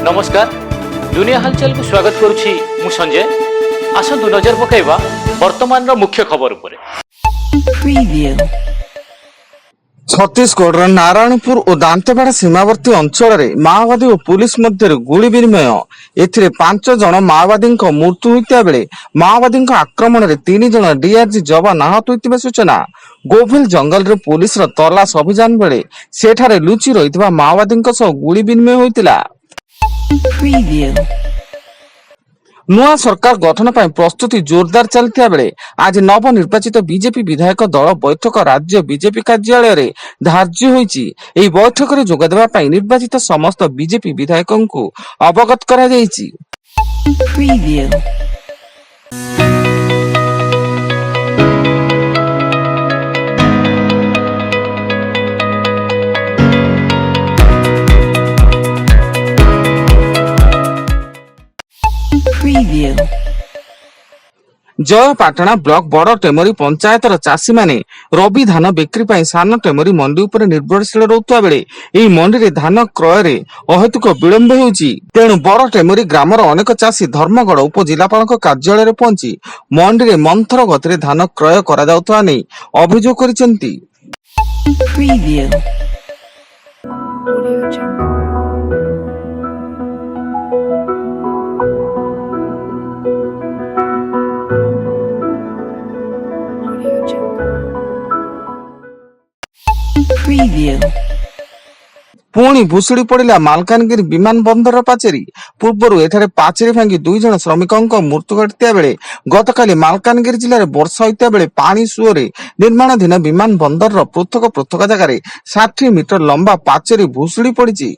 नमस्कार दुनिया हलचल को स्वागत करुछि मु संजय। आसंतु नजर पकाइबा वर्तमान मुख्य खबर उपरे। छत्तीसगढ़ नारायणपुर और दांतेवाड़ा सीमावर्ती अंचल में माओवादी और पुलिस मध्य गुली विनिमय एथिरे 5 जन माओवादी मृत्यु होता बेले माओवादी आक्रमण में 3 जन डीआरजी जवान आहत होता सूचना। गोभिल जंगल रे पुलिस तलाश अभियान बेले सेठारे लुचि रही माओवादी गुली विनिमय होता। नुआ सरकार गठन पर प्रस्तुति जोरदार चलता बेले आज नवनिर्वाचित बीजेपी विधायक दल बैठक राज्य बीजेपी कार्यालय रे धार्य होईची। एही बैठक रे जोग देबा पई निर्वाचित समस्त बीजेपी विधायकों को अवगत करा जाईची। जयपाटना ब्लॉक बड़ टेमरी पंचायतर चाषी माने रबी धान बिक्री पाई सान टेमरी मंडी उपर निर्भरशील रहुता बेले एही मंडी रे धान क्रय रे अहेतुक विलंब होउची। तेणु बड़ टेमरी ग्रामर अनेक चाषी धर्मगढ़ उपजिलापाल कार्यालय रे पहुंची मंडी रे मंथर गति रे धान क्रय करा जाउथवा नै अभियोग करिसेंती। पुणी भुशुड़ी पड़ा मालकानगिरी विमान बंदर पाचेरी। पूर्व एठारे पाचेरी भांगी 2 जन श्रमिकों मृत्यु घटिता बेले गतकाली मालकानगिरी जिले में वर्षा होता बेले पानी सुओरे निर्माणाधीन विमान बंदर पृथक पृथक जगह 60 मीटर लंबा पाचेरी भुशुड़ी पड़ी।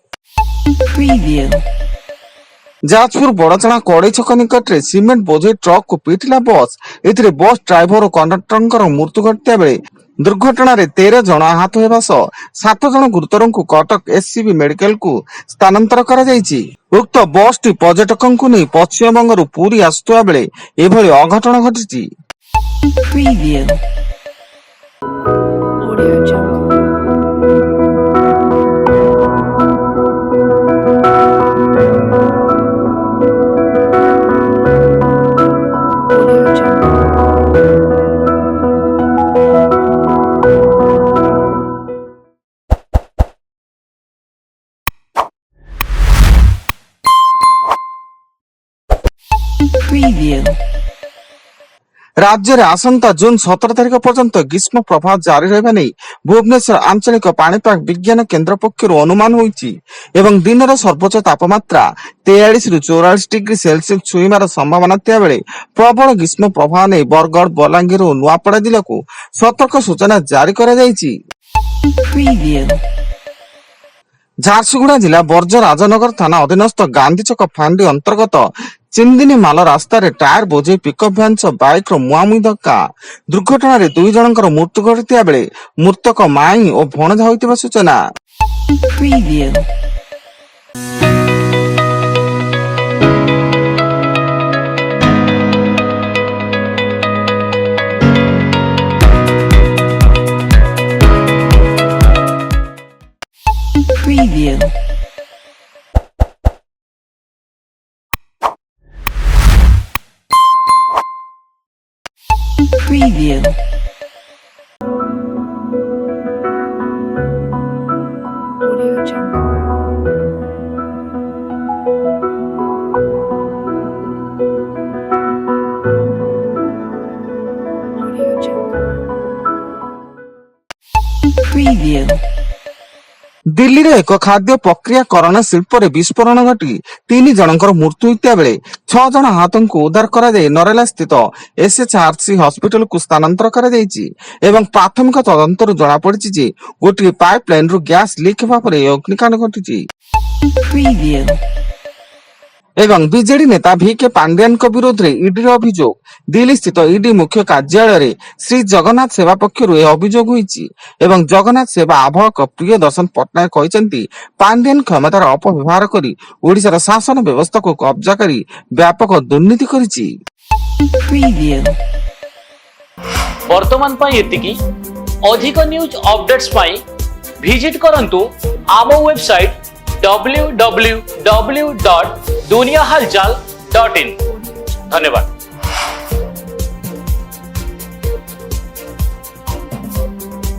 जाजपुर बड़चଣା कड़ई छक निकट में सीमेंट बोझे ट्रक को पिटिला बस। एथिरे बस ड्राइवर और कंडक्टर मृत्यु घटिता बेले दुर्घटना रे 13 जन आहत होगा सह 7 जन गुरुतर को कटक एससीबी मेडिकल को स्थानांतर करा जायछि। उक्त बस टी पर्यटकों को नहीं पश्चिम बंग पुरी आसुवा बेले एभली अघटन घटिछि। राज्य में आसंता जून 17 तारिख पर्यंत ग्रीष्म प्रभाव जारी रहा नहीं भुवनेश्वर आंचलिक पाणीपाग विज्ञान केन्द्र पक्षर अनुमान होईची एवं दिन सर्वोच्च तापमात्रा 43 रु 44 डिग्री सेल्सियस छुईमार संभावना थिया बेले प्रबल ग्रीष्म प्रभाव नहीं बरगढ़ बलांगीर और नुआपड़ा जिला को सतर्क सूचना जारी करा जायछि। झारसुगुड़ा जिला बर्ज राजनगर थाना अधीनस्थ गांधी छक फांडी अंतर्गत चिंदिनी माल रास्ता रे टायर बोझे पिकअप भ्यान सह बाइक मुहांमुही धक्का। दुर्घटना रे 2 जनकर मृत्यु घटिता बेले मृतक माई और भणजा होइतिबा सूचना। दिल्ली रे एक खाद्य प्रक्रियाकरण शिल्प रे विस्फोरण घटी 3 जनकर मृत्यु होता बेले 6 जन आहतों को उद्धार करा जाय नरेला स्थित एसएचआरसी हॉस्पिटल को स्थानांतर करा जायछि एवं प्राथमिक तदंतर जणा पड़िछि जे गोटे पाइपलाइन रु गैस लीक हेबा परे अग्निकांड घटिछि। एवं बीजेडी नेता VK पांड्यान विरोध में ईडी अभियोग दिल्ली स्थित ईडी मुख्य कार्यालय रे श्री जगन्नाथ सेवा पक्षर अभियोग होईची एवं जगन्नाथ सेवा आवाहक प्रियदर्शन पट्टनायक कहते पांड्यान क्षमतार अपव्यवहार करी ओडिशार शासन व्यवस्था को कब्जा करी व्यापक दुर्नीति करिछि। वर्तमान पाई एतिकी अधिक न्यूज अपडेट्स पाई विजिट करंतु आम वेबसाइट www.duniyahalchal.in। ধন্যবাদ।